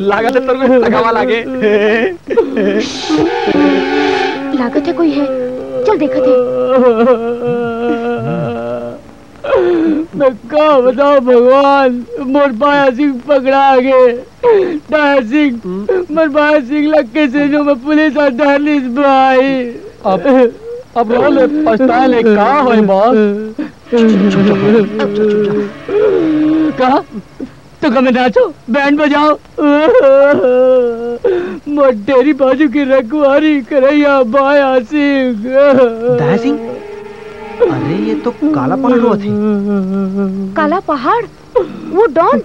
लागत है तेरे को लगावा लागे। लागत है कोई है, चल देखा थे। मैं क्या बताऊं भगवान, मोर पाया सिंह पकड़ा गए। डाया सिंह, मोर पाया सिंह लगे से जो मैं पुलिस और डालिस भाई। अब रो ले, पछताए ले, कहाँ हो बॉस? कहा तो कमें नाचो, बैंड बजाओ। मोटेरी बाजू की रखवारी करैया बाया सिंह। दाया सिंह, अरे ये तो काला पहाड़ हुआ थे। काला पहाड़? वो डॉन?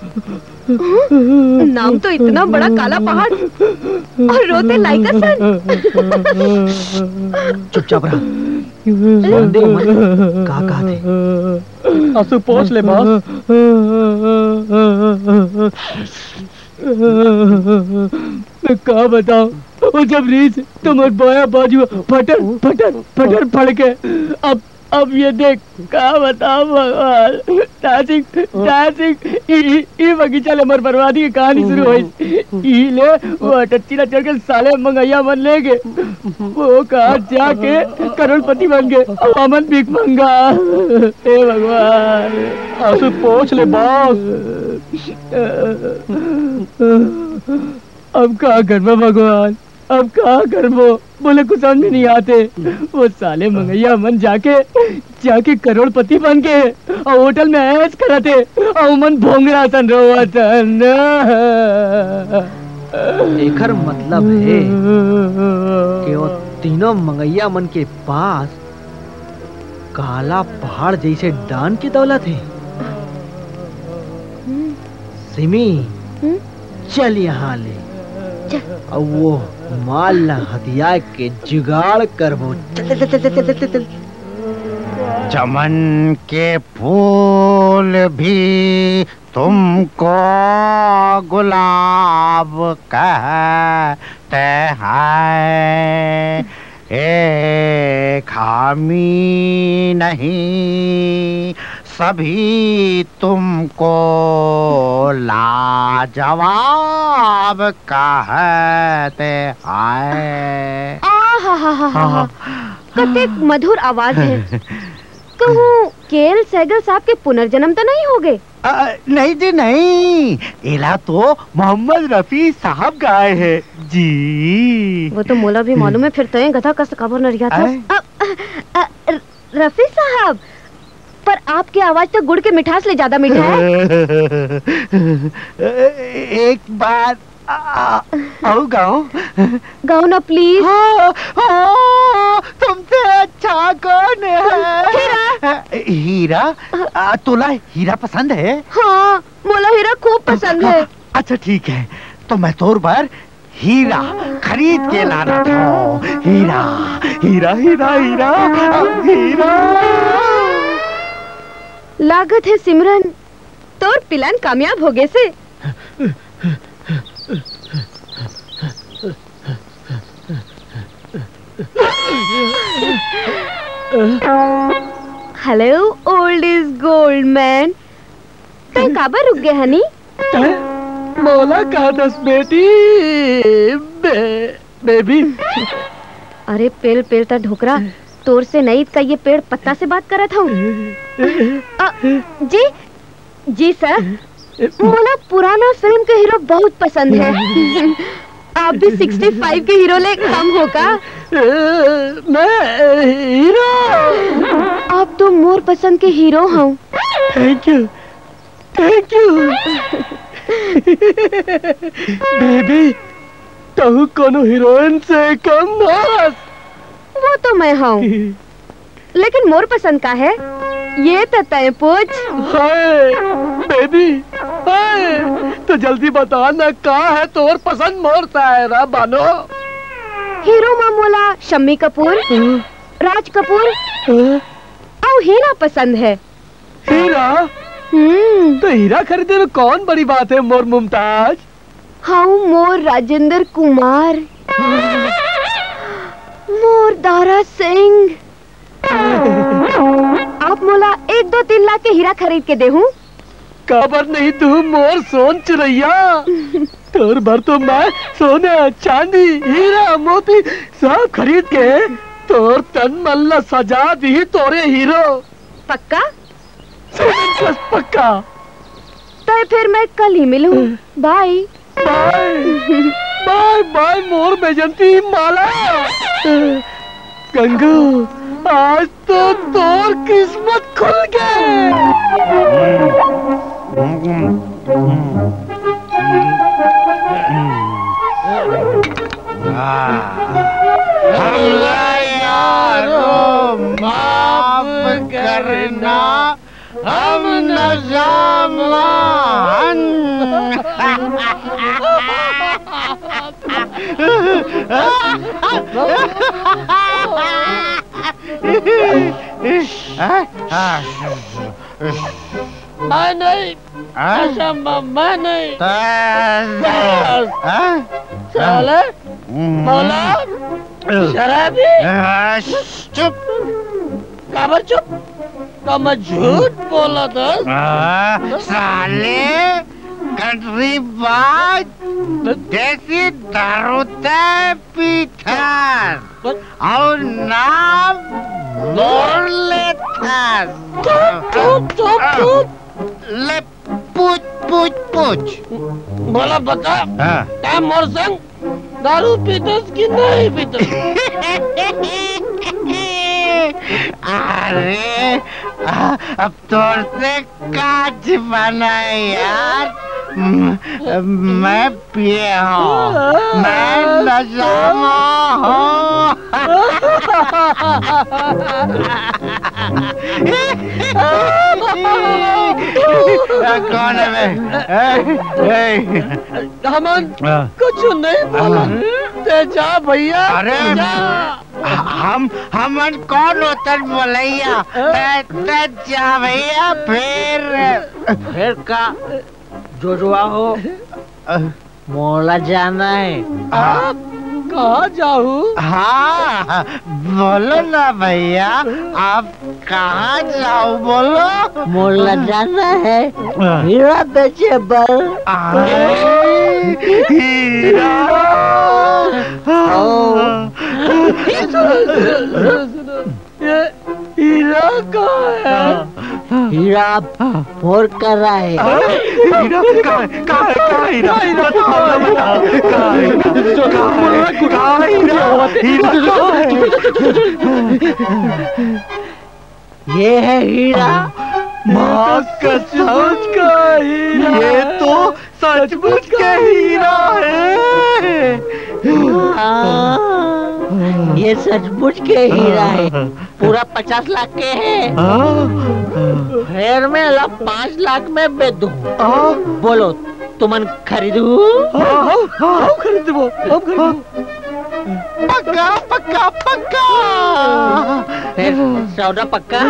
नाम तो इतना बड़ा, काला पहाड़, और रोते लाइक अ सन। चुपचाप रहा। बंदे उमर कहा थे? आंसू पोंछ ले बॉस। मैं क्या बताऊं, वो जब रीस तुम्हारे बाया बाजू फटर फटर फटर फड़ के, अब ये देख, क्या बताओ भगवान। ये बगीचा ले मर बर्बादी की कहानी शुरू हुई। ले वो टच्ची ना चढ़ के साले मंगैया बन ले गए। वो कहा जाके करोड़पति बन गए, अमन भीख मंगा। हे भगवान, आंसू पोंछ ले बॉस। अब क्या कर भगवान, अब क्या कर? वो बोले कुछ समझ नहीं आते। वो साले मंगैया मन जाके करोड़पति बन के और होटल में ऐश करते और मन भोंगड़ा सन रोवा सन। एकर मतलब है कि वो तीनों मंगैया मन के पास काला पहाड़ जैसे डान की दौलत है। सिमी, चल यहाँ ले, और वो माल हथियार के जुगाड़ कर। वो चल। चमन के फूल भी तुमको गुलाब कहते हैं, एक खामी नहीं, सभी तुमको लाजवाब कहते हैं। कते मधुर आवाज है। कहूँ केएल सहगल साहब के पुनर्जन्म तो नहीं हो गए? नहीं जी नहीं, इला तो मोहम्मद रफी साहब गाए हैं जी। वो तो मोला भी मालूम है, फिर तो गधा कस खबर न रिया था। रफी साहब, पर आपकी आवाज तो गुड़ के मिठास ले ज्यादा मीठा है। एक बार आओ गाओ ना प्लीज। तुमसे अच्छा कौन है? हीरा। तोला हीरा पसंद है? हाँ, मोला हीरा खूब पसंद है। अच्छा ठीक है, तो मैं तोर पर हीरा खरीद के लाना था। हीरा हीरा हीरा हीरा हीरा। लागत है सिमरन, तोर प्लान कामयाब हो गए से। Hello old is gold man, तुम काबर रुक गए हनी? मोला कहा दस बेटी बेबी। अरे पेल पेल ता ढोकरा, तोर से नहीं का ये पेड़ पत्ता से बात करत हूँ। जी जी सर, मोला पुराना फिल्म के हीरो बहुत पसंद है। आप भी 65 के हीरो ले कम हो का? मैं हीरो? आप तो मोर पसंद के हीरो हूँ। Thank you thank you baby. तू कोनो हीरोइन से कम बस। वो तो मैं हूँ, लेकिन मोर पसंद का है ये तो तय पूछ। हाय बेबी, हाय तो जल्दी बता ना, का है तोर पसंद मोर सायरा बानो? हीरो मामूला शम्मी कपूर, राज कपूर और हीरा पसंद है। हीरा? तो हीरा खरीदे में कौन बड़ी बात है मोर मुमताज? हाँ, मोर राजेंद्र कुमार, मोर दारा सिंह, आप मोला 1-2-3 लाख के हीरा खरीद के दे हूँ। खबर नहीं तू मोर सोन चुरैया, तोर भर तो मैं सोने चांदी हीरा मोती सब खरीद के तोर तन मल्ला सजा दी तोरे हीरो। पक्का? पक्का। तो फिर मैं कल ही मिलूं। बाय बाय बाय बाय मोर बेजंती माला। गंगू आज तो तोर किस्मत खुल गए। हमला यारो माफ करना, हम नजामान। मैं नहीं, ऐसा मैं नहीं। साले मौला शराबी। चुप। काबर चुप? तो मैं झूठ बोला था। साले कंट्री बाज देसी दारूते पीथर और नाम बोल लेता। ले पूछ पूछ पूछ। बोला बता, क्या मोर संग दारू पीतस की नहीं पीतस? अरे अब तोर से काज बना यार। मैं पिए हूँ, मैं नजामा हूँ। कौन है हमन कुछ नहीं बोला। ते जा भैया। अरे हमन कौन होता बोलैया? जा भैया। फिर का जोजुआ हो, मोला जाना है। आप कहाँ जाऊँ? हाँ बोलो ना भैया, आप कहाँ जाओ बोलो। मोला जाना है हीरा बेचे बल। हीरा हीरा कहाँ है? हीरा फोर कर रहा है। हीरा कहाँ है? ये है हीरा। माँ कसम का हीरा। ये तो सचमुच का हीरा है। ये सचमुच के हीरा है। पूरा 50 लाख के है। फिर मैं 5 लाख में बेच दूँ। बोलो तुमन खरीदू? खरीदो। पक्का पक्का पक्का। फिर सौदा पक्का?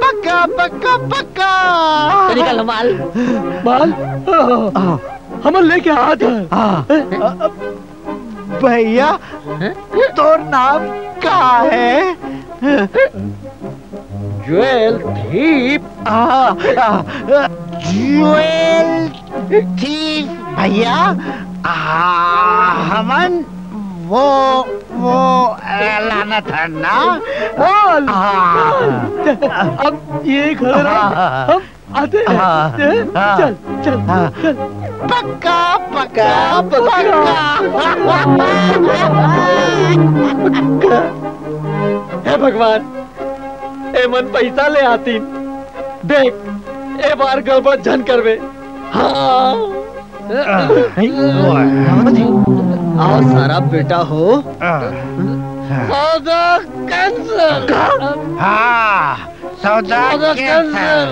पक्का पक्का पक्का। तो निकालो माल। हम लेके आता। भैया तो नाम क्या है? Jewel thief. ज्वेल थीप भैया। हमन वो लाना था ना। अब ये खबर हम आते हैं। चल चल चल। पक्का पक्का पक्का। हे भगवान, ए मन पैसा ले आती। देख ए बार गड़बड़ झन करवे। हाँ आओ सारा बेटा हो। सौदा कैंसिल। हाँ सौदा कैंसिल।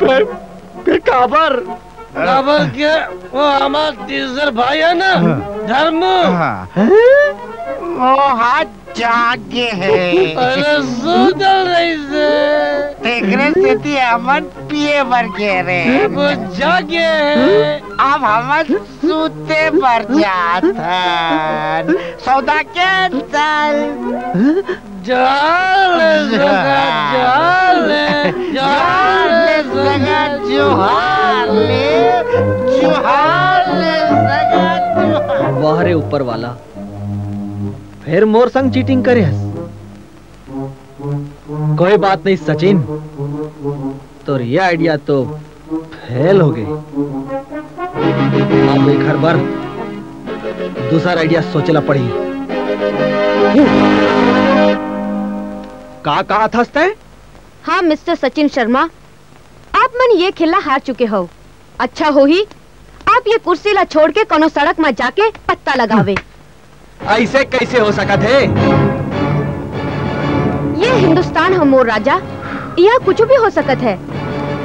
फिर काबर के वो हमारा तीसरा भाई है ना धर्म। वो हाथ जागे है। अरे सुधर रही से तेरे से थी हमन पिए भर के रे। वो जागे है। अब हमन सूते भर जातन। सौदा के चल। जाले सगा जाले सगा जुहार ले सगा जुहार। वाह रे ऊपर वाला, फिर मोर संग चीटिंग करे हस। कोई बात नहीं सचिन, तो ये आइडिया तो फेल हो गई। अब एक हर बार दूसरा आइडिया सोचना पड़ी। कहा था? हाँ मिस्टर सचिन शर्मा, आप मन ये खेला हार चुके हो। अच्छा हो ही आप ये कुर्सी ला छोड़ के कोनो सड़क में जाके पत्ता लगावे। ऐसे कैसे हो सका थे? ये हिंदुस्तान हम मोर राजा, यह कुछ भी हो सकत है।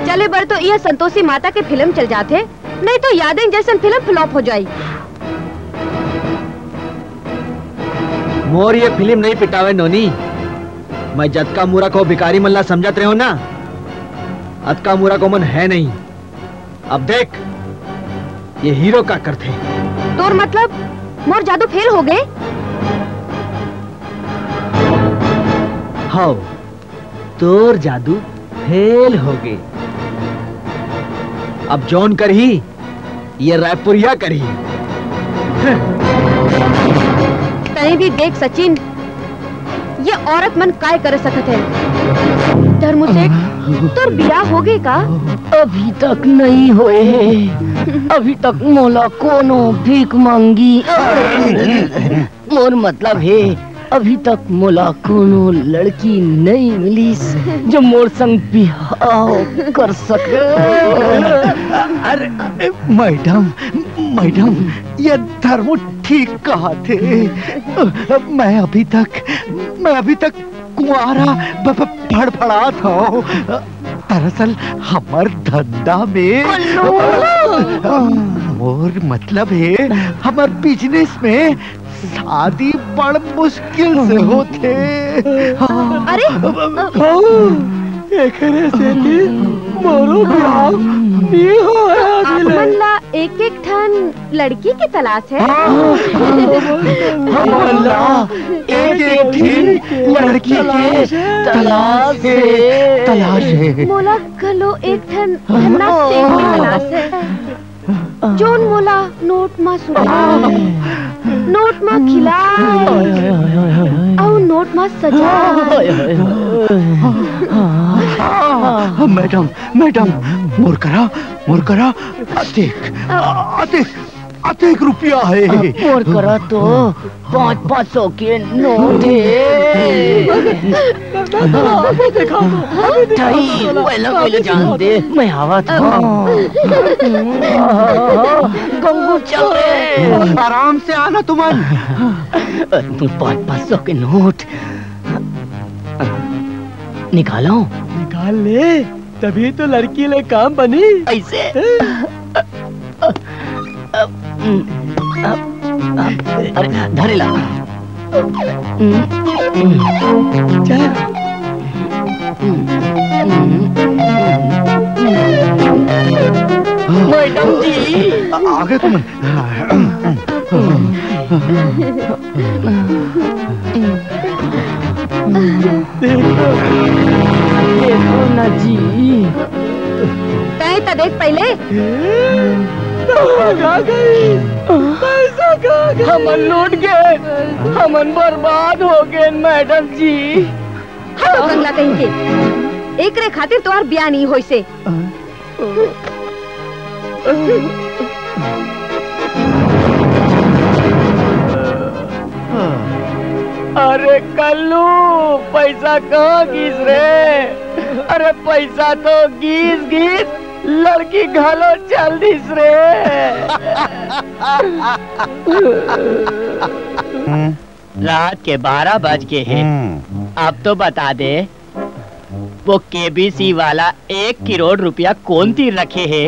चले बर तो यह संतोषी माता के फिल्म चल जाते, नहीं तो यादें जैसन फिल्म फ्लॉप हो जाई। मोर ये फिल्म नहीं पिटावे नोनी। मैं जतका मूरा को भिखारी मल्ला समझत रहे हो ना, अतका मूरा को मन है नहीं। अब देख ये हीरो का करते। तोर मतलब मोर जादू फेल हो गए? हाँ, तोर जादू फेल हो गए। अब जॉन कर ही ये रायपुरिया करी। तने भी देख सचिन, ये औरत मन काय कर सकत है। धर्म से तोर बियाह हो गए का? अभी तक नहीं होए है। अभी तक मोला कोनो भीख मांगी। मोर मतलब है अभी तक मोला कोनो लड़की नहीं मिली जो मोर संग बियाह कर सके। अरे मैडम ये धर्म ठीक कहा थे। मैं अभी तक कुंवारा फड़फड़ा था। दरअसल हमार धंधा में मोर मतलब है हमार बिजनेस में शादी बड़ मुश्किल से होते। अरे एकरे से मोरो बियाह नहीं होया आप मन ला एक एक ठन लड़की की तलाश है। एक लड़की के तलाश है। मोला कलो एक ठन धन्ना सेठ की तलाश है। जोन मोला नोट मा सुना, नोट मा खिला और नोट मा सजा। मैडम मोर करा अतेक रुपया है। मोर करा तो 500 के नोट है। पहले जान दे, मैं आवा था। गंगू चल रहे, आराम से आना तुमन। 500 के नोट निकालो। निकाल ले, तभी तो लड़की ले काम बनी। ऐसे अरे धरेला। मैडम जी आगे तुम। देखो ना जी, तय तो देख पहले। हमन लूट गए, हमन बर्बाद हो गए मैडम जी। हटो गंगा कहीं के, एक रे खातिर तोहार ब्याह नहीं होई से। अरे कल्लू, पैसा कहाँ गीस रे? अरे पैसा तो गीस लड़की घालो जल्दी रे। रात के 12 बज के हैं। अब तो बता दे, वो केबीसी वाला 1 करोड़ रुपया कौन तीर रखे है?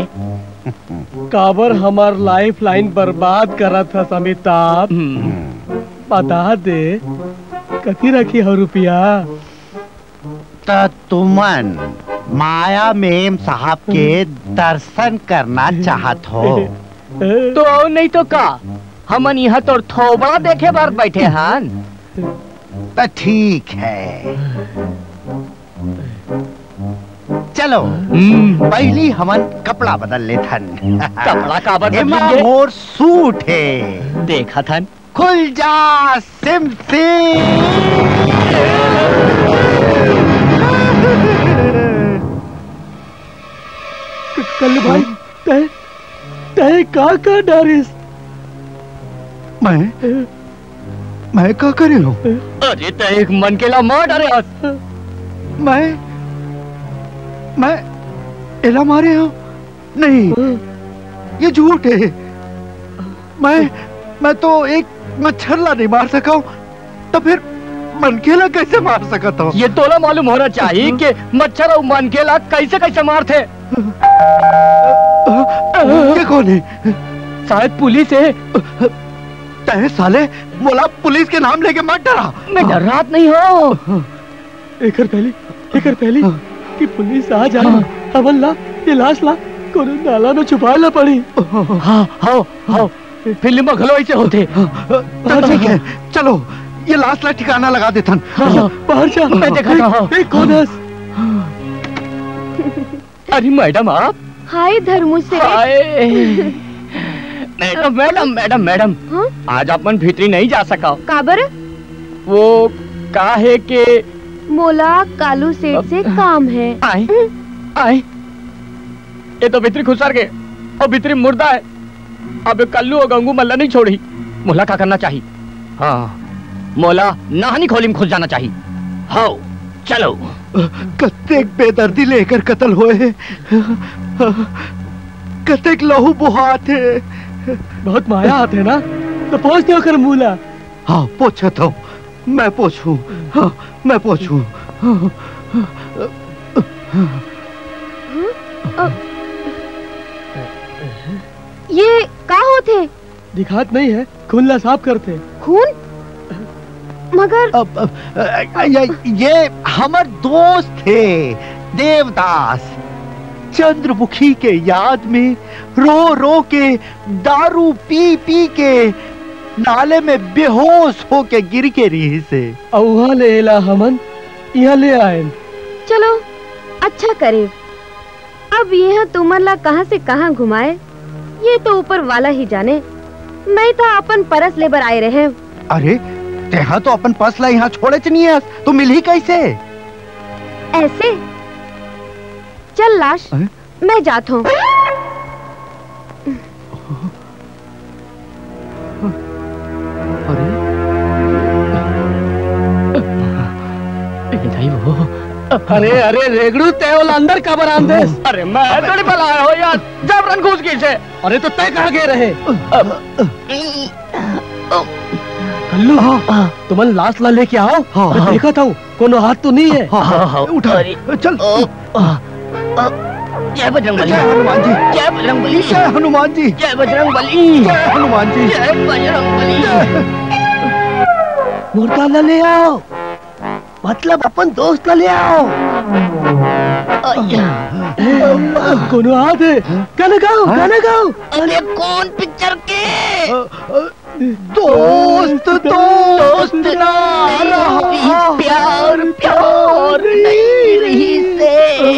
काबर हमार लाइफ लाइन बर्बाद करा था अमिताभ। बता दे कथी रखी हो रुपया? तो तुमन माया मेम साहब के दर्शन करना चाहत हो? तो नहीं तो का, हमन यहाँ तो थोबड़ा देखे बार बैठे हन। तो ठीक है, चलो पहली हमन कपड़ा बदल लेथन। कपड़ा का बदल एमा लेंगे? मोर सूट है, देखा था। खुल जा सिम कल्लू भाई तय तय का डरिस? मैं क्या करे लो? अरे तो एक मन के ला मार डरे हस। मैं एला मारे हूँ? नहीं, ये झूठ है। मैं तो एक मच्छर ला नहीं मार सका हूँ, तो फिर मनकेला कैसे मार सकता हूँ? ये तोला मालूम होना चाहिए कि मच्छर और मनकेला कैसे कैसे मारते। ये कौन है? शायद पुलिस है। तय साले बोला पुलिस के नाम लेके मत डरा। मैं डर रहा नहीं हो। एकर पहली कि पुलिस आ जाए, हमन ला ये लाश ला कोनो नाला में छुपा ला पड़ी। हाँ फिल्म में घलो ऐसे होते। तो ठीक है, चलो ये लाश ला ठिकाना लगा देथन। बाहर जा, मैं देखा था। कौन है? अरे मैडम आप? हाय धर्मू से। मैडम हाँ? आज अपन भीतरी नहीं जा सका। काबर? वो का है कि मोला कालू सेठ से काम है। आए ये तो भीतरी खुसर गए और भीतरी मुर्दा है। अब कल्लू और गंगू मल्ला नहीं छोड़ी। मोला क्या करना चाहिए? हाँ मोला नहानी खोली में घुस जाना चाहिए। हाँ चलो। कत्तेक बेदर्दी लेकर कत्ल हुए, कत्तेक लहू बुहात है। बहुत माया आते ना, तो पहुंचते होकर मूला। हाँ पोछता हूँ, मैं पोछूं। हाँ मैं पोछूं। ये का होते? दिखात नहीं है, खून ला साफ करते। खून? मगर ये हमार दोस्त थे देवदास। चंद्रमुखी के याद में रो रो के, दारू पी पी के नाले में बेहोश होके गिर के रही से। वहाँ ले एला हमन यहाँ ले आए। चलो अच्छा करे। अब यह तुमला कहाँ से कहाँ घुमाए, ये तो ऊपर वाला ही जाने। मैं तो अपन परस लेबर आए रहे। अरे तेहा तो अपन पसला यहाँ छोड़े नहीं है, तो मिल ही कैसे? ऐसे चल लाश, मैं जाता हूँ। अरे रेगड़ू तेल अंदर का बरामदे। अरे मैं थोड़ी पलाया हो यार, जबरन घुस गई से। अरे तो तय कहाँ गए रहे? कल्लू तुमन लाश ला लेके आओ। मैं देखा था कोनो हाथ तो नहीं है। उठा चल। जय बजरंगबली। जय हनुमान जी। जय बजरंगबली। जय हनुमान जी। जय बजरंगबली। जय हनुमान जी। जय बजरंगबली। मुर्दा ला ले आओ, मतलब अपन दोस्त ला ले आओ। कोनो हाथ है, गाना गाओ। अरे कौन पिक्चर के? दोस्त ना रहा, प्यार नहीं रही से।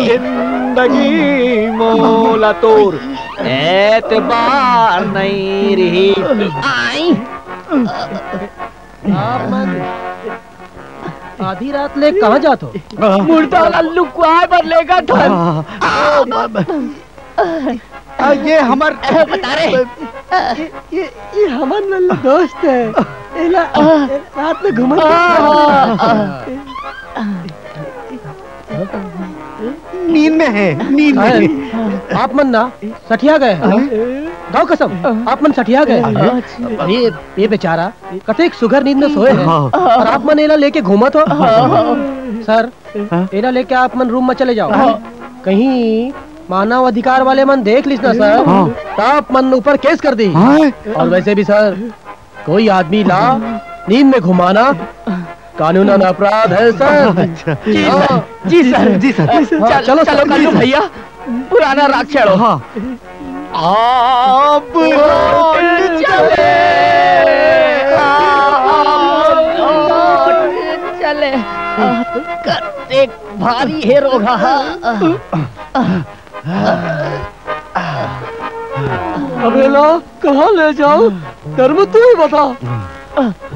जिंदगी मोला तोर एतबार नहीं रही। आई आधी रात ले कहाँ जात हो? मुर्दा लल्लू कुआं पर लेगा था। ये हमार बता रहे ये हमन वाला दोस्त है। एला रात में घूमत नींद में है। आप मन ना सठिया गए गाँव कसम, आप मन सठिया गए। ये बेचारा कतेक सुगर नींद में सोए हैं और आप मन एला लेके घूमत हो। सर एला लेके आप मन रूम में चले जाओ। कहीं मानव अधिकार वाले मन देख लीस ना सर, तो आप मन ऊपर केस कर दी। और वैसे भी सर कोई आदमी ला नींद में घुमाना कानूनन अपराध है सर। जी सर जी सर। चलो चलो कल्लू भैया पुराना राग छेड़ो। हाँ। आप लौट चले करते भारी है रोगा। अबेला कहाँ ले जाओ? धर्म तू ही बता।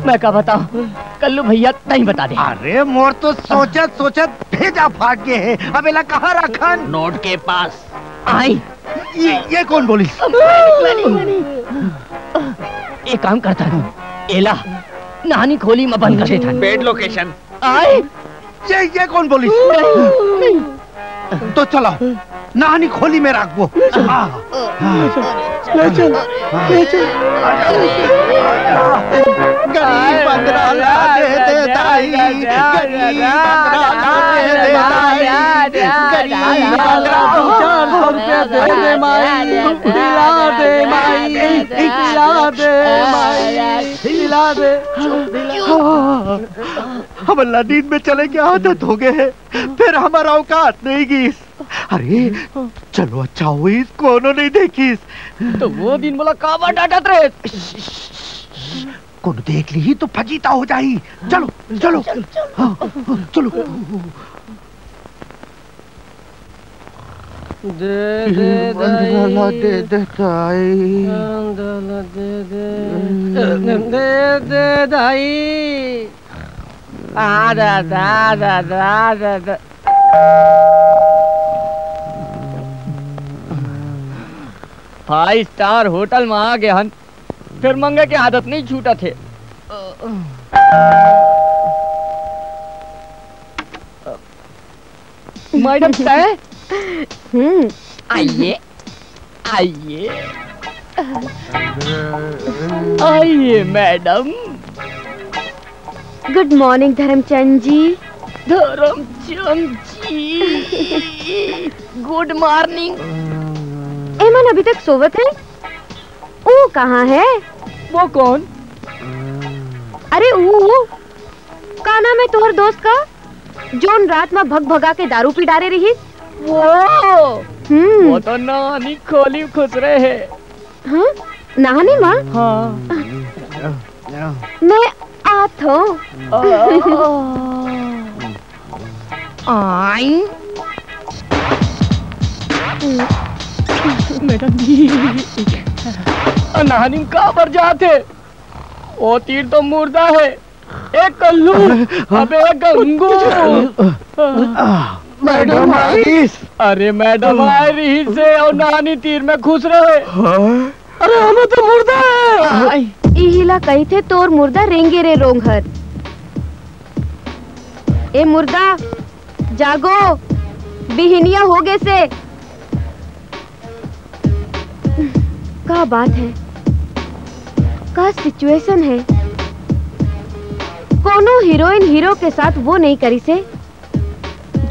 मैं क्या बताऊं, कल्लू भैया नहीं बता दे। अरे मोर तो सोचत भेजा फाट गए है। अबेला कहाँ रखन? नोट के पास। आई ये कौन बोली? एक काम करता हूँ, एला नानी खोली में बंद कर देता। Bed location. आई ये कौन बोली? तो चलो नानी खोली में रख वो। ले चल ले चल। गरीब बंदरा दे दे दाई, गरीब बंदरा दे दे दाई, गरीब बंदरा 400 रुपया दे दे माई, दिला दे माई, दिला दे माई, दिला दे। हम अल्लाह नींद में चले के आदत हो गए हैं, फिर हमारा औकात नहीं गीस। अरे चलो अच्छा हुई कोनो नहीं देखीस। तो वो दिन बोला काबा डांटत रहे। कोनो देख ली तो फजीता हो जाई। चलो चलो हाँ, चलो। दे दे दाई, दे दे दाई, दे दे दाई। दा दा दा दा दा दा। फाइव स्टार होटल में आ गए हन, फिर मंगे की आदत नहीं छूटा थे। मैडम साहब आइए आइए आइए मैडम। गुड मॉर्निंग धर्मचंद जी। धर्मचंद जी गुड मॉर्निंग। एमन अभी तक सोवत है? वो कहाँ है? वो कौन? अरे वो का नाम है तोहर दोस्त का, जोन रात में भग भगा के दारू पी डारे रही? वो तो नानी खोली खुश रहे। हाँ नानी माँ। हाँ मैं आत हूँ। आई मैडम जी नानी कहाँ पर जाते? वो तीर तो मुर्दा है। एक कल्लू अबे गंगू। मैडम आइस। अरे मैडम आ रही से और नानी तीर में खुश रहे। अरे हमें तो मुर्दा है। इहिला कही थे तोर मुर्दा रेंगे रे रोंघर। ए मुर्दा जागो, बिहनिया हो गए से। का बात है, का सिचुएशन है? कोनो हीरोइन हीरो के साथ वो नहीं करी से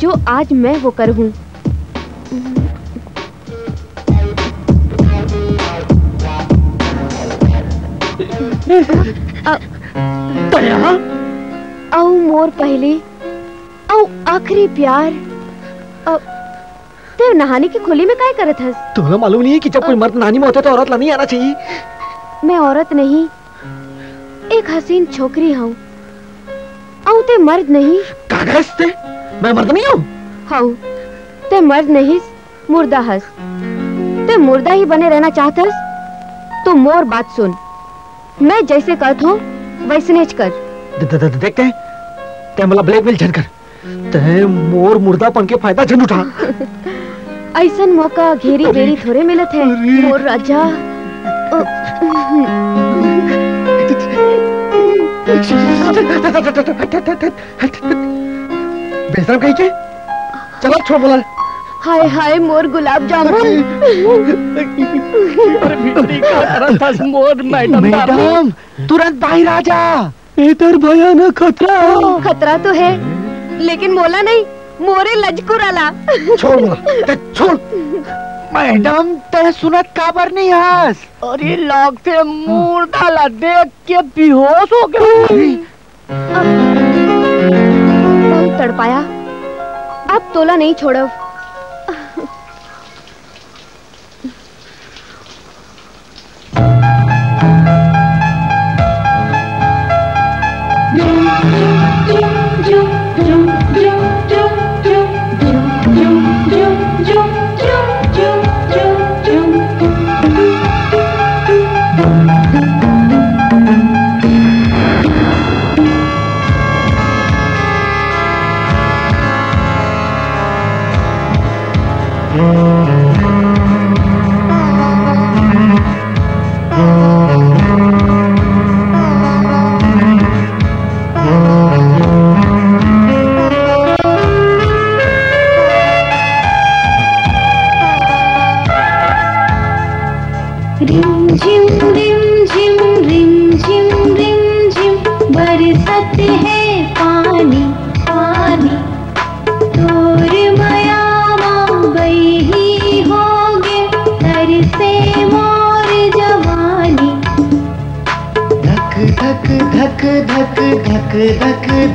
जो आज मैं वो कर हूँ। औ मोर पहली औ आखिरी प्यार। ते नहाने की खोली में काय करत हस? तुम्हें मालूम नहीं है कि जब कोई मर्द नानी में होता है तो औरत ला नहीं आना चाहिए? मैं औरत नहीं, एक हसीन छोकरी हूँ। औ ते मर्द नहीं। कागज ते मैं मर्द नहीं हूँ। हाँ ते मर्द नहीं, मुर्दा हस। ते मुर्दा ही बने रहना चाहतस तो मोर बात सुन। मैं जैसे कहता हूँ वैसनेच कर। देखते हैं ते मला ब्लैकमेल झन कर, ते मोर मुर्दापन के फायदा झन उठा। ऐसन मौका घेरी बेरी थोड़े मिलत है मोर राजा। बेशरम कहीं के चलो छोड़ बोला। हाय हाय मोर गुलाब जामुन। मोर मैडम तुरंत बाहर आ जा। इधर भयानक खतरा। खतरा तो है लेकिन मोला नहीं, मोरे लजकुराला। छोड़ बोला, छोड़। मैडम तय सुनत काबर नहीं हंस? अरे लाग से मुर्दा ला देख के बेहोश हो गए। बहुत तड़पाया, अब तोला नहीं छोड़ो।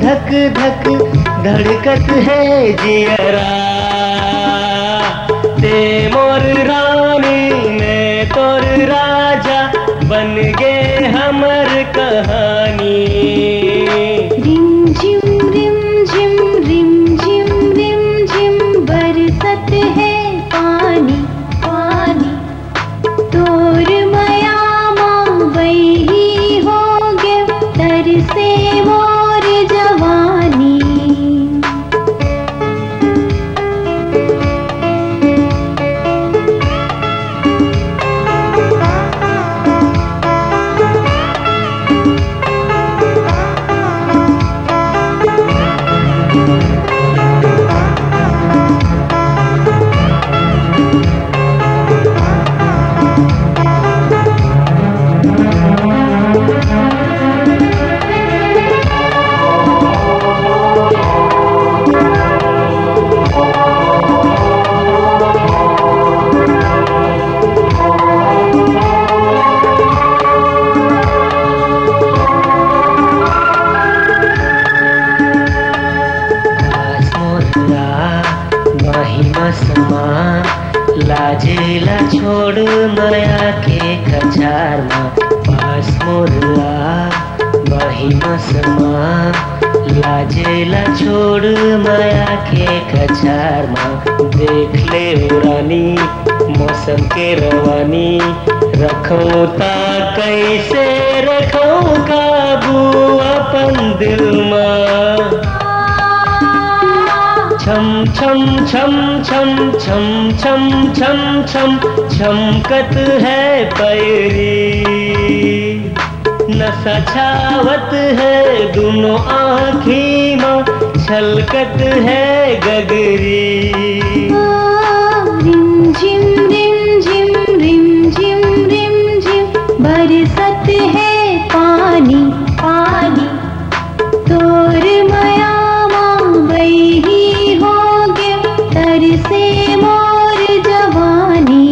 धक धक धक धड़कत है जियरा, ते मोर रानी मैं तोर राजा, बन गए हमर कहानी। रिम झिम रिम झिम बरसत है पानी पानी, तोर मयामा बही होगे तरसे मोर जवानी। लाजेला छोड़ माया के कचार मा, पास मोरला महिमा समा। लाजेला छोड़ माया के कचार मा, देख ले रानी मौसम के रवानी। रखूं ता कैसे रखूं काबू अपन दिल मा। छम छम छम छम छम छम छम छम छमकत है पैरी, नशा छावत है दोनों आँखी में, छलकत है गगरी। रिम झिम बरसत है पानी पानी, तोर मयामा बही होगे तरसे मोर जवानी।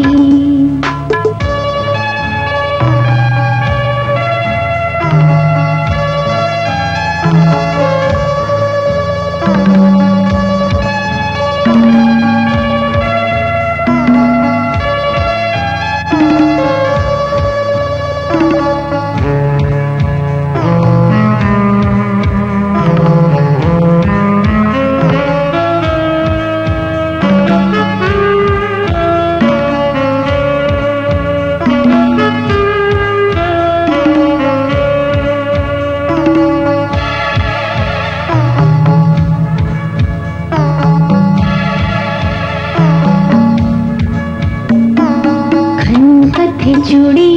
चूड़ी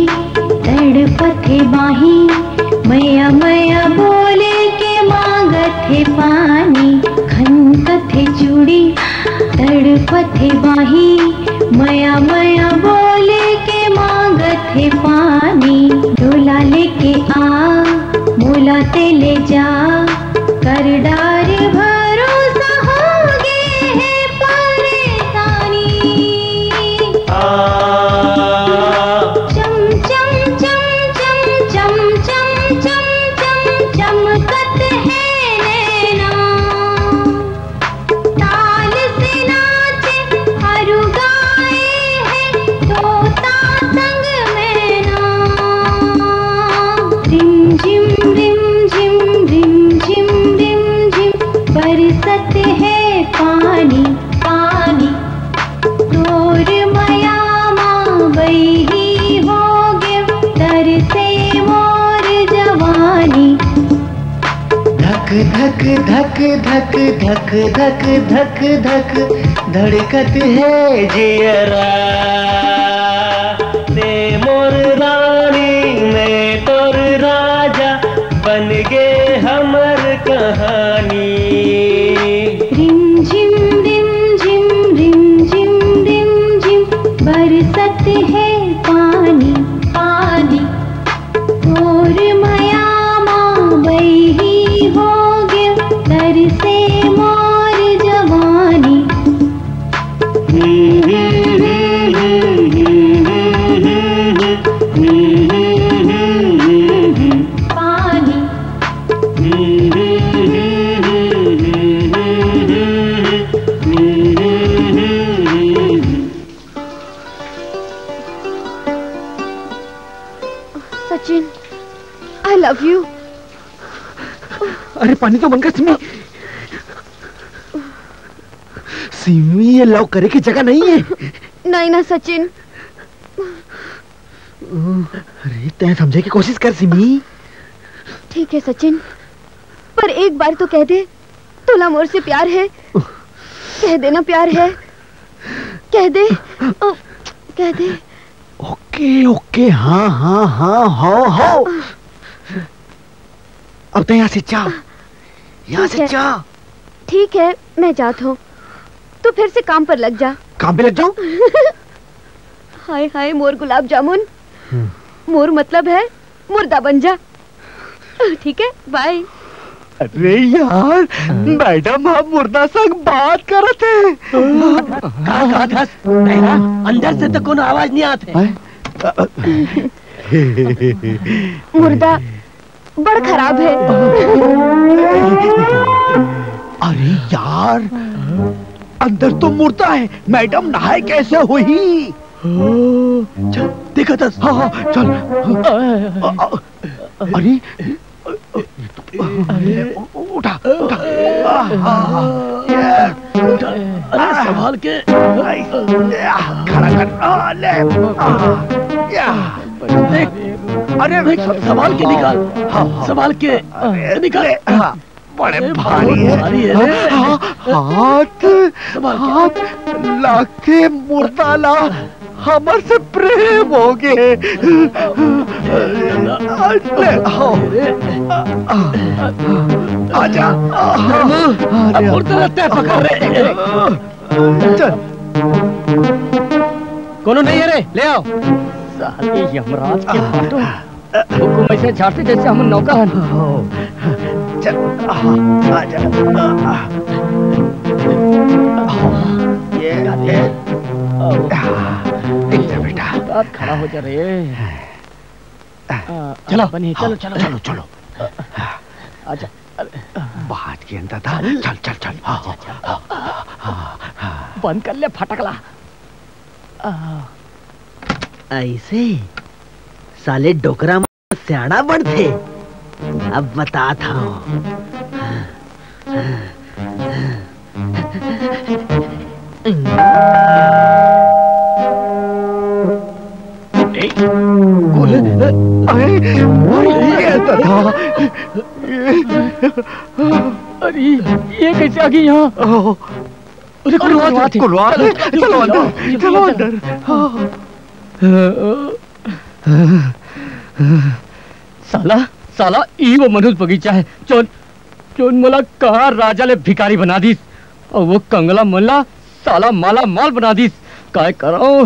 तड़पथे बाही, मैया मैया बोले के मांगथे पानी। खनकथे चूड़ी तड़पथे बाही, मैया मैया बोले के मांगथे पानी। डोला लेके आ मोला ते ले जा, कर डार भरोसा होगे है परेशानी। है पानी पानी तोर माया माँ बही होगे तर से मोर जवानी धक धक धक धक धक धक धक धक धड़कत है जियरा ते मोर रानी मैं तोर राजा बन गे हमर कहानी रिम झिम बरसत है पानी पानी तोर माया माँ बही होगे तर से मोर जवानी पानी सचिन, I love you. अरे पानी तो बनकर सिमी। सिमी, ये लव करे की जगह नहीं है। नहीं ना सचिन। अरे तय समझे की कोशिश कर सिमी। ठीक है सचिन, पर एक बार तो कह दे तुला मोर से प्यार है। कह देना प्यार है, कह दे, कह दे। ओके ओके, हाँ हाँ हाँ हो। अब तो यहाँ से जा, यहाँ से जा। ठीक है, मैं जाता हूँ। तू फिर से काम पर लग जा। काम पे लग जाऊं? हाय हाय मोर गुलाब जामुन। मोर मतलब है मुर्दा बन जा। ठीक है, बाय। अरे यार, मैडम हम मुर्दा संग बात करत है। कहा था? अंदर से तो कोई आवाज नहीं आते। मुर्दा बड़ खराब है। अरे यार, अंदर तो मुर्दा है, मैडम नहाए कैसे हुई? चल देखा था। हाँ चल। अरे उठा उठा। अरे संभाल के खड़ा कर। अरे संभाल के निकाल, संभाल के निकाल। बड़े भारी है। हाथ हाथ लाके मुर्दाला हमर से प्रेम हो गए। आजा। मुर्दा पकड़ रहे। चल। कोनो नहीं है रे, ले आओ। साले यमराज के बाटो हुकुम ऐसे झाड़ते जैसे हम नौका हन। चल आजा। ये बेटा खड़ा हो जा रे। चलो बनी, चलो चलो चलो चलो। आजा। बात के अंदर था। चल चल चल। बंद कर ले फटकला। ऐसे साले डोकरा सियाड़ा बन थे। अब बता था। अरे ये कैसे आ गई यहाँ? चलो अंदर। साला साला ई वो मनुष्य बगीचा है जोन मला कहा राजा ले भिखारी बना दी और वो कंगला मल्ला साला माला माल बना दी। काय करो।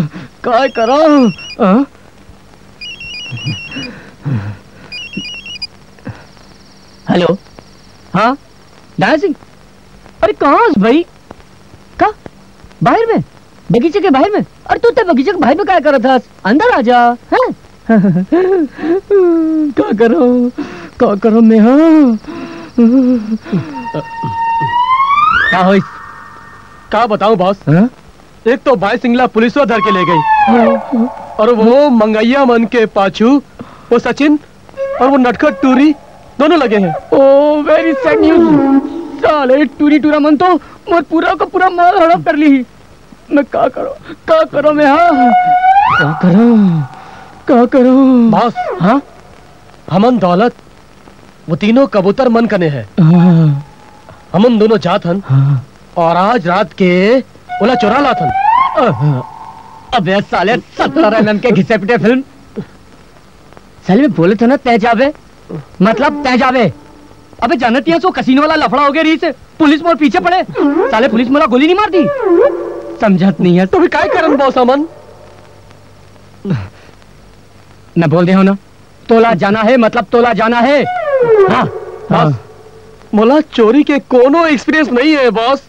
हेलो, हाँ डाया सिंह। अरे कहाँ भाई? का बाहर में, बगीचे के बाहर में? अरे तू तो बगीचे के बाहर में क्या कर रहा था? अंदर आ जा। हैं? क्या करो मैं? हाँ क्या हो? क्या बताऊं बॉस? हाँ? एक तो भाई सिंगला पुलिस धर के ले गई और वो मंगैया मन के पाछू वो सचिन और वो नटखट टूरी दोनों लगे हैं। ओ वेरी सैड न्यूज, साले टूरी टूरा मन तो मोर पूरा का पूरा माल हड़प कर ली। मैं का करो मैं का करो बॉस। हाँ हमन दौलत वो तीनों कबूतर मन कने हैं। हमन दोनों जात हन और आज रात के ओला चुरा ला थन। अबे साले 70 रन के घिसे पिटे फिल्म साले में बोले थे ना तय जावे मतलब तय जावे। अबे जानती है सो कसीनो वाला लफड़ा हो गया री से पुलिस मोर पीछे पड़े साले पुलिस मोला गोली नहीं मार दी समझत नहीं है। तो भी काय करन बॉस अमन न बोल दे हो ना तोला जाना है मतलब तोला जाना है। हाँ बॉस मोला चोरी के कोनो एक्सपीरियंस नहीं है बॉस।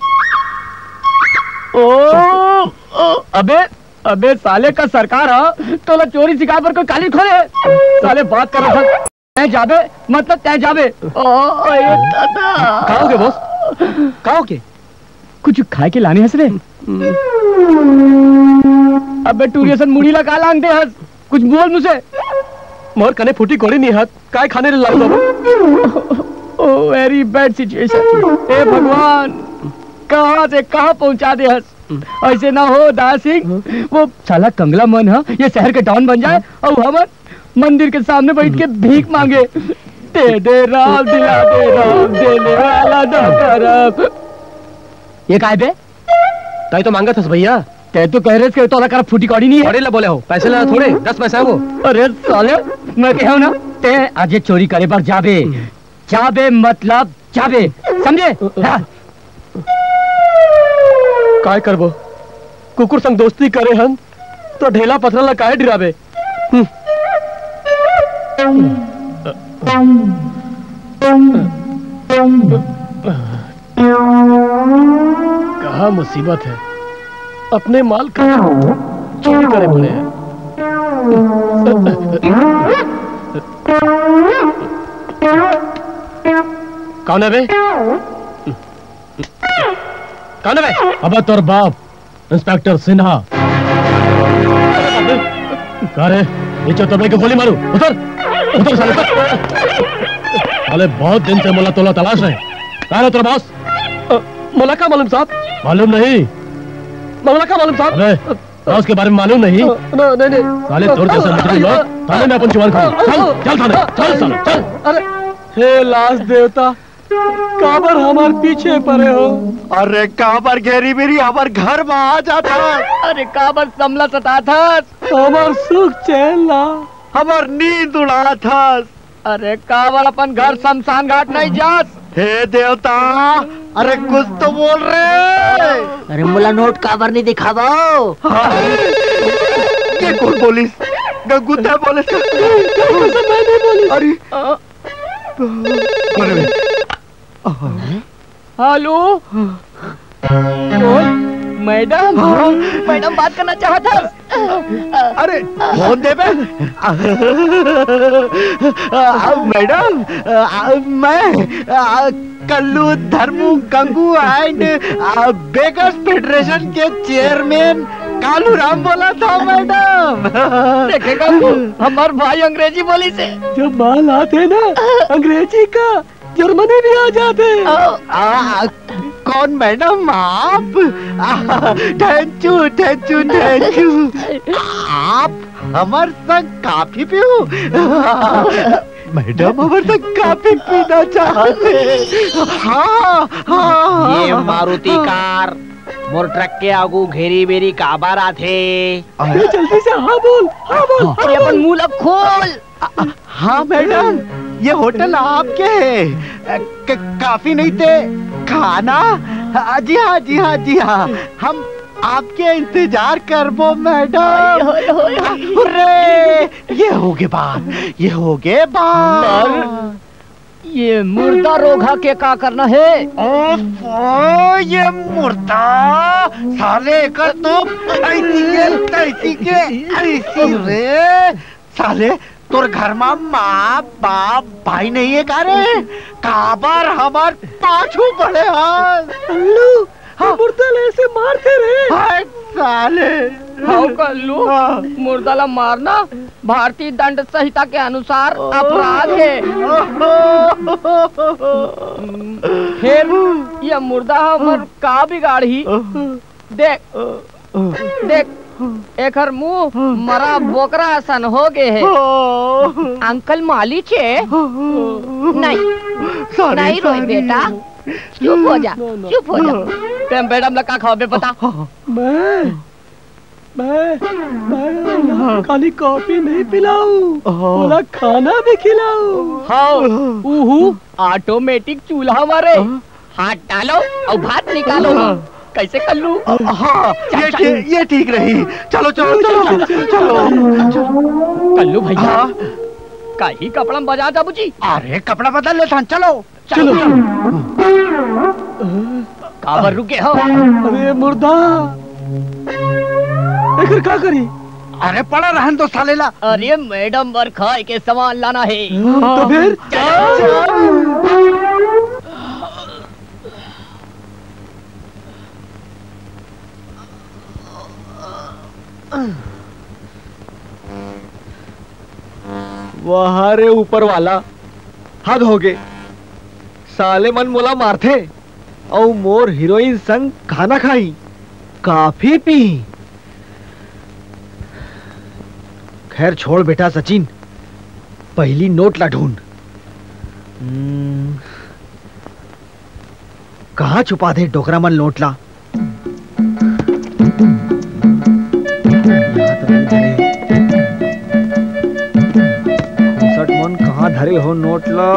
अबे साले का सरकार है तोला चोरी सिखा पर कोई काली खोले साले बात कर रहा था तय जाबे मतलब तय जाबे। कहाँ हो गए बॉस कहाँ हो गए? कुछ खाए के लाने हंस रे। अबे टूरियसन मुड़ी लगा लांगते हंस कुछ बोल मुझे। मोर कने फूटी कोड़ी नहीं हाथ काय खाने रे लाग दो। ओ वेरी बैड सिचुएशन। ए भगवान कहाँ से कहाँ पहुँचा दे हंस। ऐसे ना हो दास सिंह वो साला कंगला मन है ये शहर के डॉन बन जाए और हम मंदिर के सामने बैठ के भीख मांगे दे राम दिला दे राम देने वाला डॉक्टर। ये काय बे ताई तो मांगा था भैया। ते तो कह रहे थे तो कर फूटी कौड़ी नहीं है। बड़े ला बोले हो पैसे ला थोड़े 10 पैसा है वो। अरे साले मैं कह ना ते आज चोरी करे पर जाबे जाबे मतलब जाबे समझे। हाँ। काय करबो कुकुर संग दोस्ती करे हन तो ढेला पथरा ला काहे डरावे। कहाँ मुसीबत है अपने माल का चोरी करे पड़े हैं। कौन है बे कौन है बे? अब तोर बाप इंस्पेक्टर सिन्हा। अरे नीचे तबे के गोली मारू उतर उतर साले साले बहुत दिन से मोला तोला तलाश है। कहाँ है तेरा बॉस? मोला का मालूम साहब? मालूम नहीं मोला का मालूम साहब? अरे बॉस के बारे में मालूम नहीं? नहीं साले तोड़ जैसा मित्र लोग थाने में अपन जुबान खाओ। चल चल थाने चल साले चल। अरे हे लाश देवता काबर हमार पीछे पड़े हो। अरे काबर घेरी मेरी हमार घर में आ जाता। अरे काबर समला सता था हमार सुख चैन ला हमार नींद उड़ा था। अरे काबर अपन घर शमशान घाट नहीं जात। हे देवता अरे कुछ तो बोल रहे। अरे मुला नोट काबर नहीं दिखावा। ये कौन पुलिस गंगूता पुलिस? अरे हेलो मैडम मैडम बात करना चाहता। अरे फोन दे बे। मैडम मैं Kallu Dharmu Gangu and beggars federation के चेयरमैन कालू राम बोला था मैडम। देखेगा हमार भाई अंग्रेजी बोली से जब माल आते ना अंग्रेजी का जर्मनी भी आ जाते। कौन मैडम आप? थैंक यू आप हमारे संग काफी पियो। मैडम हमारे संग काफी पीना चाहते। हाँ ये मारुति कार मोर ट्रक के आगू घेरी बेरी काबार आथे। जल्दी से हाँ बोल अरे अपन मुंह लब खोल। हाँ मैडम ये होटल आपके है। काफी नहीं थे खाना? जी हाँ हम आपके इंतजार करबो मैडम। ये हो गए बात। ये मुर्दा रोगा के का करना है? ओफो ये मुर्दा साले का तो ऐसी रे साले तोर घर में माँ बाप भाई नहीं है का रे? काबर हमार पाछू पड़े हाँ मुर्दा ऐसे मारते रहे साले। हाँ कल्लू मुर्दाला मारना भारतीय दंड संहिता के अनुसार अपराध है। फिर ये मुर्दा हमर का बिगाड़ी। देख देख एकर मुंह मरा बोकरा सन हो गए है। अंकल माली छे नहीं नहीं रोई बेटा, चुप हो जा चुप हो जा। तेम बेटा लका खाओ बे पता। मैं खाली कॉफी नहीं पिलाऊं, बोला खाना भी खिलाऊं। हाँ उहू ऑटोमेटिक चूल्हा मारे, हाथ डालो और भात निकालो। कैसे कर लूं? हाँ ये ठीक रही। चलो चलो चलो चलो कल्लू भैया कहीं कपड़ा बजा था बुझी। अरे कपड़ा बदल ले चलो चलो काबर रुके हो? अरे मुर्दा एकर का करी? अरे पड़ा रहन तो सालेला। अरे मैडम वर खाए के सामान लाना है। तो फिर वहाँ रे ऊपर वाला हद हो गए। साले मन मोला मारथे और मोर हीरोइन संग खाना खाई काफी पी। खैर छोड़ बेटा सचिन, पहली नोट ला ढूंढ। कहाँ छुपा दे डोकरा मन नोट ला? मन कहाँ धरे हो नोट ला?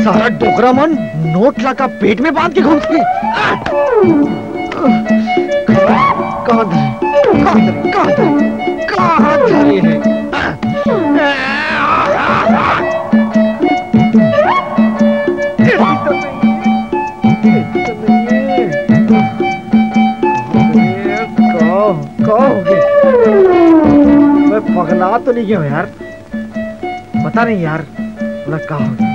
सारा डोकरा मन नोट ला का पेट में बांध के घूमते। कहाँ धरे हैं? मैं पगला तो नहीं गया यार, पता नहीं यार बोला कहाँ हो गया।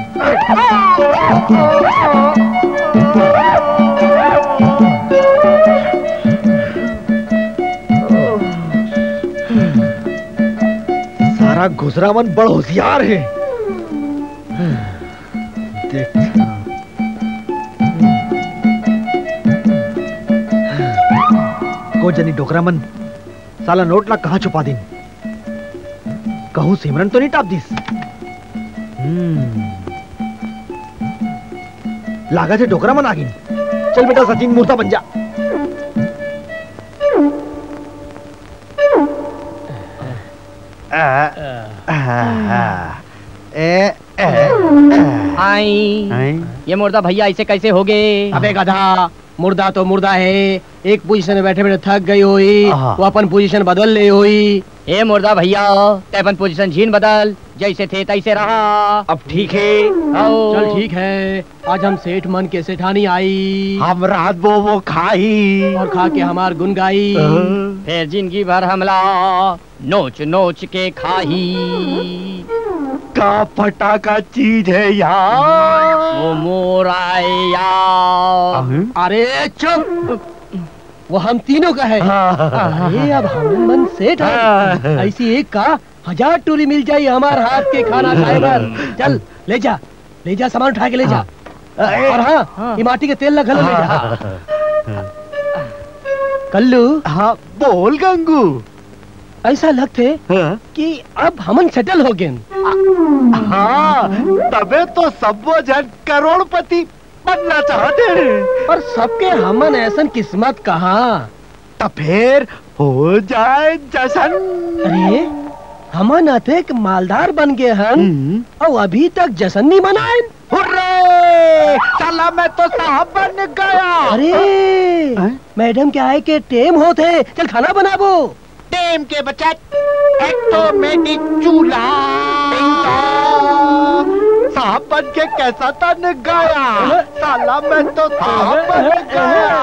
सारा गुजरा मन बड़ होशियार है। देख को जनी डोकरा मन साला नोट ला कहाँ छुपा दिन? कहूँ सिमरन तो नहीं टाप दिस? लागा से डोकरा मन आगिन। चल बेटा सचिन मूर्ता बन जा। आई ये मुर्दा भैया ऐसे कैसे हो गए? अबे गधा, मुर्दा तो मुर्दा है। एक पोजीशन में बैठे बैठे थक गई हुई, वो अपन पोजीशन बदल ले हुई। ए मुर्दा भैया तेपन पोजीशन झीन बदल, जैसे थे तैसे रहा। अब ठीक है। चल ठीक है, आज हम सेठ मन के सेठानी आई, हम रात वो खाई और खा के हमार गुन गाई। फिर जिंदगी भर हमला नोच नोच के खाही। का फटाका चीज है यार। वो मोराया। अरे चुप, वो हम तीनों का है। अरे अब हम मन सेठ है। ऐसी एक का 1000 टूरी मिल जाए हमारे हाथ के खाना खाए पर। चल ले जा सामान उठा के ले जा। और हाँ, ये माटी के तेल लगा ले जा। कल्लू। हाँ बोल गंगू। ऐसा लगते कि अब हमन सेटल हो गए। हाँ तबे तो सब वो जन करोड़पति बनना चाहते हैं। और सबके हमन ऐसा किस्मत कहाँ। तो फिर हो जाए जशन। अरे हमन अतेक मालदार बन गए हैं और अभी तक जश्न नहीं मनाए। हुर्रे! साला मैं तो साहब बन गया। अरे मैडम क्या है के टेम होते। चल खाना बनाबो। टेम के बच्चा ऑटोमेटिक चूल्हा। साहब बन के कैसा तन गया। साला मैं तो साहब बन गया।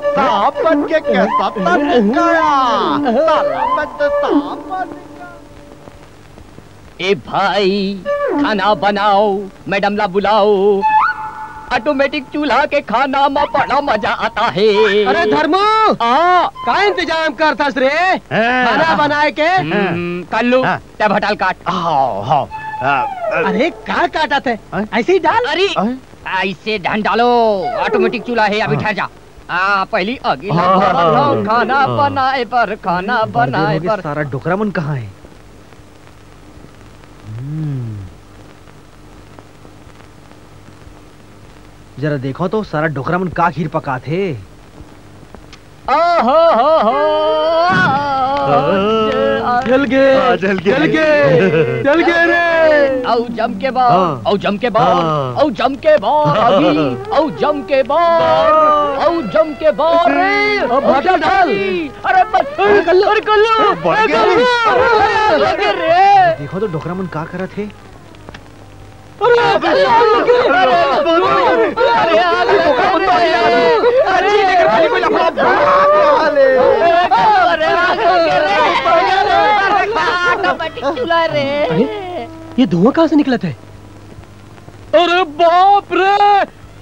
साहब बन के कैसा तन गया। साला मैं तो साहब बन गया। ए भाई खाना बनाओ, मैडम ला बुलाओ। ऑटोमेटिक चूल्हा के खाना में बड़ा मजा आता है। अरे धर्मो का इंतजाम करता रे खाना बनाए के। कल्लू ते भटाल काट। अरे का काटा थे ऐसे ही डाल। अरे ऐसे ढन डालो। ऑटोमेटिक चूल्हा है, अभी ठहर जा। पहली अगला खाना बनाए पर खाना बनाए पर। सारा डोकरामन कहाँ है? जरा देखो तो सारा डोकरामन का खीर पका थे। जल गए रे। औ जम के बाद, औ जम के बाद, औ जम के बाद, औ जम के बाद, औ जम के बाद रे। अब भाटा डाल। अरे कल्लू, अरे कल्लू, लगे रे। देखो तो डोकरामन का करा थे। अरे ये धुआं कहाँ से निकला था? अरे बाप रे,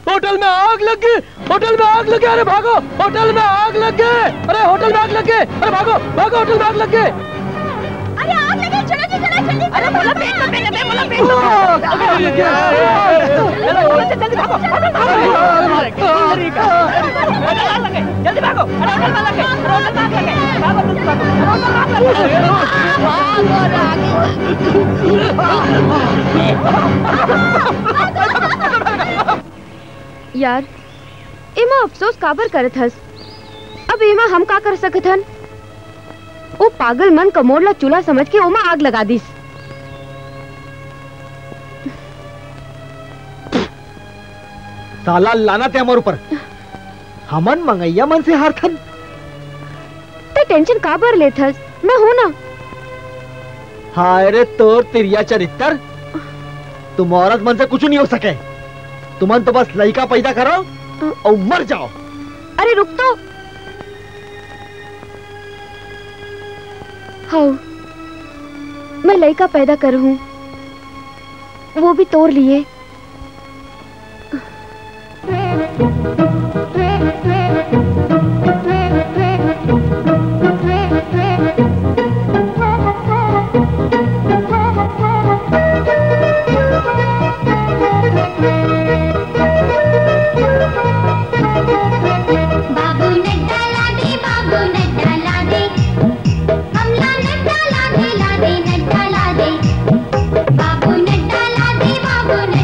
होटल में आग लग गई। होटल में आग लग गई। अरे भागो, होटल में आग लग गई। अरे होटल में आग लग गई। अरे भागो भागो, होटल में आग लग गई। अरे आग लगी, चलो जी चलो जल्दी। अरे बोला पेट में जल्दी भागो। जल्दी भागो। यार एमा अफसोस काबर करत हस। अब एमा हम का कर सकत हन। वो पागल मन कमोड़ला चूल्हा समझ के ओमा आग लगा दिस। साला लानत है हमारे ऊपर। हमन मंगैया मन से हार थन। ते टेंशन काबर लेत हस, मैं हूं ना। हाय रे तोर तिरिया चरित्र। तुम औरत मन से कुछ नहीं हो सके। तुमन तो बस लड़का पैदा करो और मर जाओ। अरे रुक तो। हाँ मैं लड़का पैदा कर हूं, वो भी तोड़ लिए। बाबू ने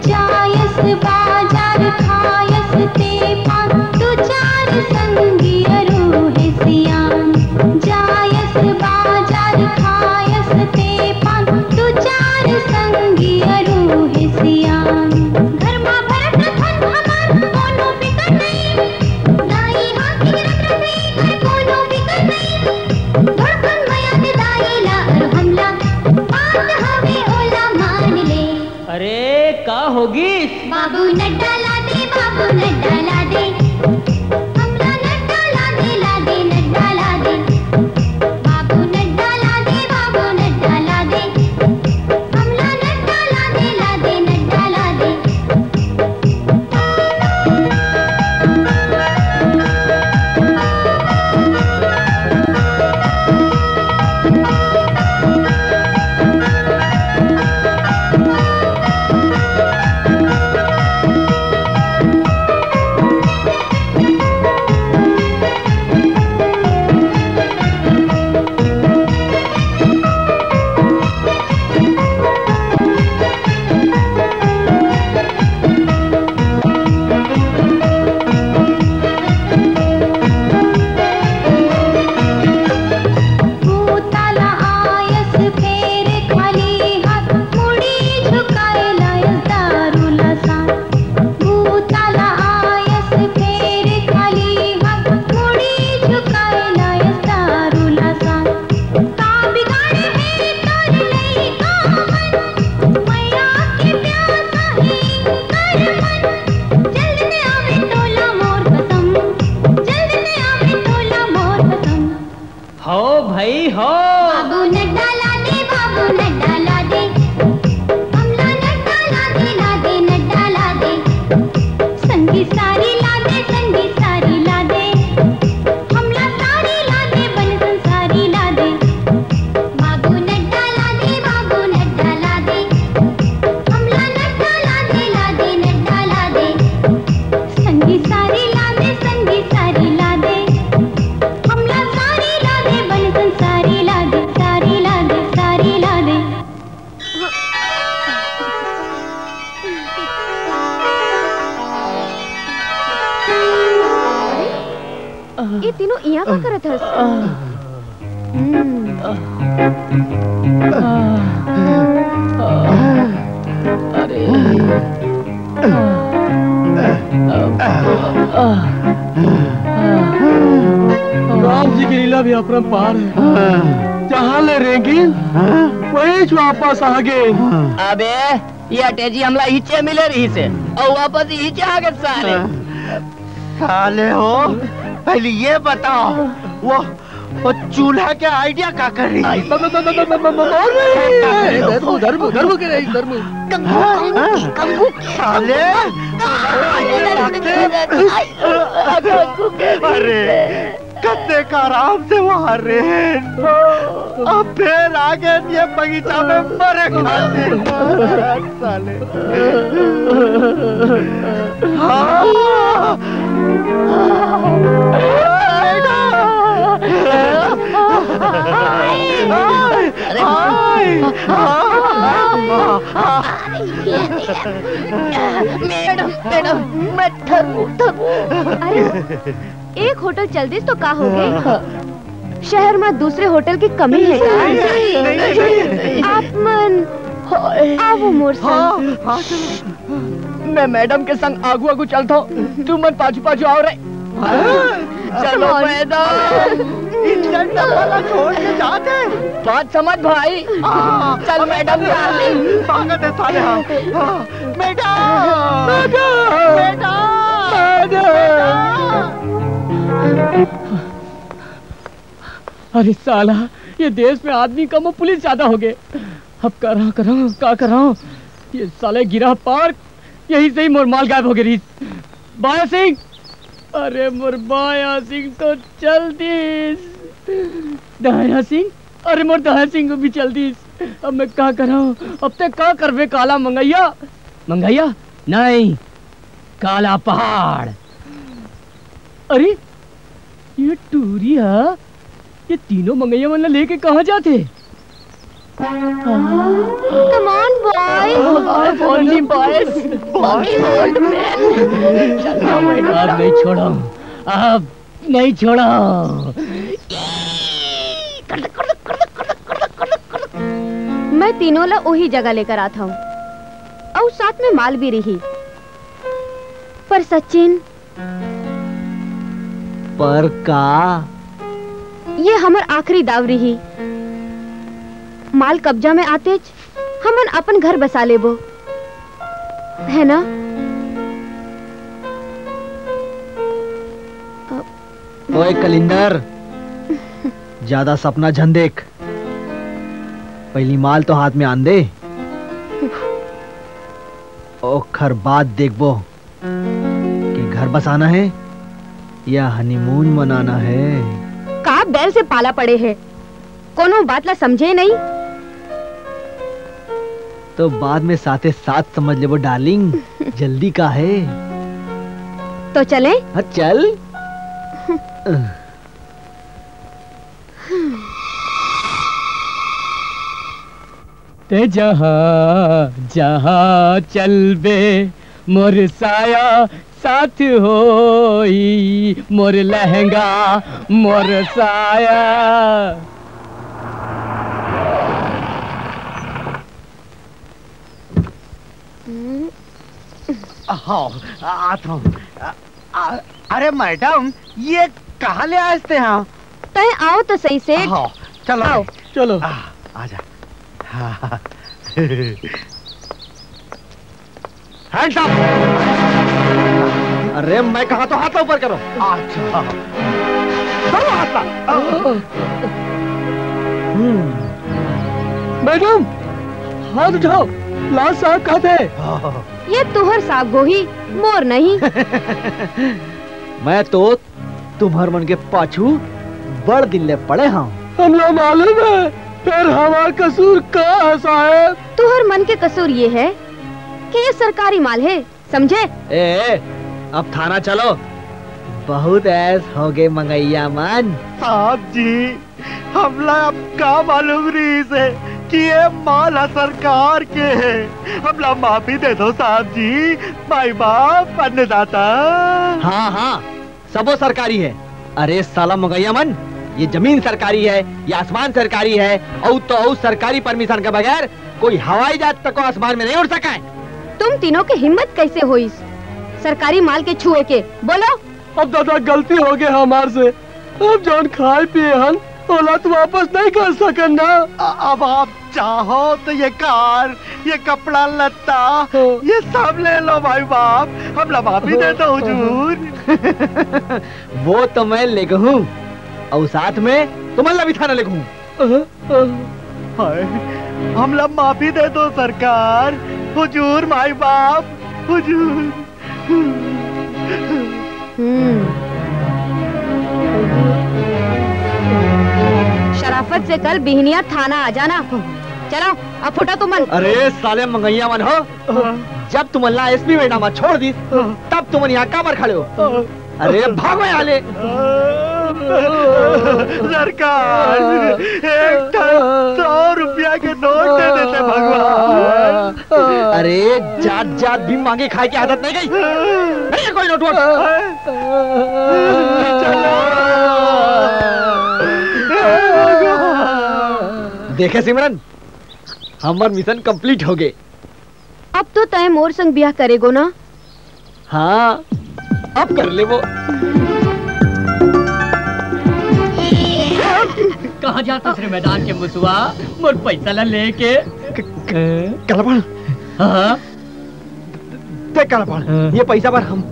जायस बाजार खायस ते पान दो चार संगी अरोहे सियान जायस बाजार खायस ते पान दो चार संगी अरोहे सियान घर मा भरत थन हमार कोनो बिकर नहीं दाई हाथी रत रही घर कोनो बिकर नहीं धड़कन मया दे दाईला और हमला बात हवे ओला मान ले। अरे का होगी? बाबू नड्डा ला दे हमला नड्डा ला दे नड्डा ला दे बाबू नड्डा ला दे हमला नड्डा ला दे नड्डा ला दे। ये तीनों यहाँ का करत हस। राम जी की लीला भी अपरंपार है। जहाँ ले रेंगी वही वापस आ गए। अबे ये अटैची हमला हिचे मिले रही से और वापस हिचे आ गए साले। साले हो पहले ये बताओ वो चूल्हा के आइडिया क्या कर रही है? साले अरे कत्ते का आराम से वहाँ रहे अब फिर आगे ये बगीचा में मरे खाते साले। मैडम मैडम मैं थकू। अरे एक होटल चल दी तो का हो गए? शहर में दूसरे होटल की कमी है यार। आप मन आओ मोर संग। मैं मैडम के संग आगू आगू चलता हूँ, तू मन पाछू पाछू आओ रे। चलो मैडम छोड़ के जाते बात समझ भाई। चल मैडम पागल है साले। मैडम अरे साला ये देश में आदमी कम और पुलिस ज्यादा हो गए। अब क्या कर रहा हूँ? ये साले गिरा पार्क यही से ही मोर माल गायब हो गई। बाया सिंह, अरे मोर बाया सिंह तो चल दी। दया सिंह, अरे मोर दया सिंह भी चल दी। अब मैं क्या कर रहा हूँ? अब तक क्या करवे? काला मंगैया नहीं, काला पहाड़। अरे ये टूरी है, ये तीनों मंगैया मन लेके कहाँ जाते? Come on, boys. Only boys. Monkey old man. अब नहीं छोड़ा, अब नहीं छोड़ा। मैं तीनों ला वही जगह लेकर आता हूँ और साथ में माल भी रही। पर सचिन, पर का ये हमर आखिरी दाव रही। माल कब्जा में आते हमन अपन घर बसा लेबो, है ना? ओए कलिंदर, ज्यादा सपना झन देख। पहली माल तो हाथ में आन दे, ओखर बाद देखबो कि घर बसाना है या हनीमून मनाना है। का बैल से पाला पड़े है, कोनो बात ला समझे नहीं तो बाद में साथे साथ समझ ले वो डार्लिंग। जल्दी का है तो चले। हाँ चल। ते जहाँ जहाँ चल बे मोर साया साथ होई, मोर लहंगा मोर साया। हाँ, आता हूँ। अरे मैडम, ये कहाँ ले आए थे? हाँ तय आओ तो सही से। हाँ, चलो आओ। चलो आजा। हाँ। Hands up. अरे मैं कहा तो हाथ ऊपर करो। अच्छा, करो हाथ। मैडम हाथ उठाओ, लाल साहब कहते हैं। ये तुहर साहब गोही, मोर नहीं। मैं तो तुम्हार मन के पाछू बड़ दिल्ले पड़े हाँ। हमला मालूम है, फिर हमारा कसूर का है साहब? तुहर मन के कसूर ये है कि ये सरकारी माल है, समझे? ए, अब थाना चलो। बहुत ऐस हो गए मंगैया मन। साहब जी, हमला अब का मालूम रही से कि ये माल सरकार के है। हमला माफी दे दो साहब जी, माई बाप अन्नदाता। हाँ हाँ, सबो सरकारी है। अरे साला मंगैया मन, ये जमीन सरकारी है, ये आसमान सरकारी है, और तो सरकारी परमिशन के बगैर कोई हवाई जहाज तक आसमान में नहीं उड़ सका है। तुम तीनों की हिम्मत कैसे हुई सरकारी माल के छुए के? बोलो। अब दादा गलती हो गई हमार से, अब जौन खाए पिए हन औलाद वापस नहीं कर सकन ना। अब आप चाहो तो ये कार, ये कपड़ा लत्ता, ये सब ले लो भाई बाप। हमला माफी दे दो हुजूर। वो तो मैं ले हूँ, और साथ में तुम्हारा भी थाना ले हूँ। हमला माफी दे दो सरकार, हुजूर माई बाप, हुजूर। शराफत से कल बिहनिया थाना आ जाना। चलो अब फुटा तुम। अरे साले मंगैया मन हो, जब तुम अल्लाह एसपी मैडम छोड़ दी तब तुम यहाँ काबर खड़े हो। अरे भागो यहाँ ले। सरकार, एक 100 रुपया के नोट दे देते भगवान। अरे जात जात भी मांगे खाए की आदत नहीं गई। नहीं कोई नोट वोट। देखे सिमरन, हमार मिशन कंप्लीट हो गए। अब तो तय मोर संग ब्याह करेगो ना? हाँ, अब कर ले वो। कहाँ जाता रे मैदान के मुसवा, मोर पैसा ला लेके। कलापन। हाँ देख कलापन, ये पैसा पर हम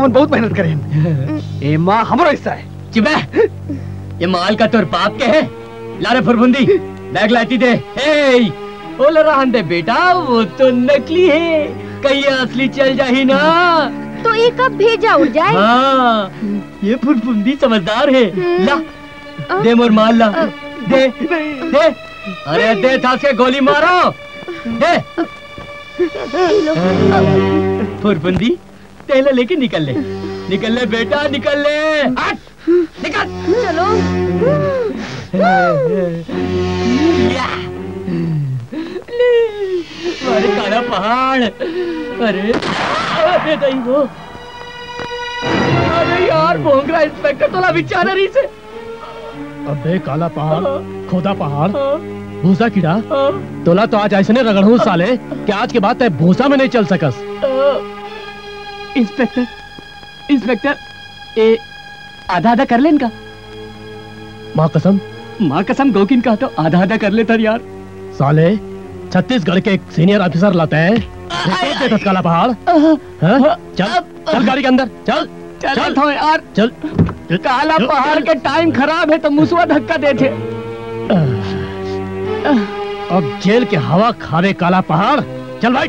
बहुत मेहनत करें। ए माँ हमारा हिस्सा है। चुप, ये माल का तोर बाप के है। लारे फुरफुंदी बैग लाती दे। ओला रहन दे बेटा, वो तो नकली है, कहीं असली चल जाही ना तो एक कब भेजा उड़ जाए। हाँ, ये फुरफुंदी समझदार है। ला दे मोर माल, ला दे दे। अरे दे था से गोली मारो, दे। फुरफुंदी तेला लेके निकल ले बेटा, निकल ले। निकल। चलो। अरे काला पहाड़, अरे अरे दही वो, अरे यार भोंगरा इंस्पेक्टर तोला बेचारा रही से। अबे काला पहाड़, खोदा पहाड़, भूसा कीड़ा, तोला तो आज ऐसे रगड़ू साले कि आज के बाद तय भूसा में नहीं चल सकस। इंस्पेक्टर, इंस्पेक्टर, ए आधा आधा कर लेन का? माँ कसम, माँ कसम गोकिन का तो आधा आधा कर लेता यार। साले छत्तीसगढ़ के एक सीनियर ऑफिसर लाते हैं काला पहाड़। हाँ? चल चल गाड़ी के अंदर चल चल तो यार चल। काला पहाड़ के टाइम खराब है तो मुसवा धक्का दे थे। अब जेल के हवा खावे काला पहाड़, चल भाई।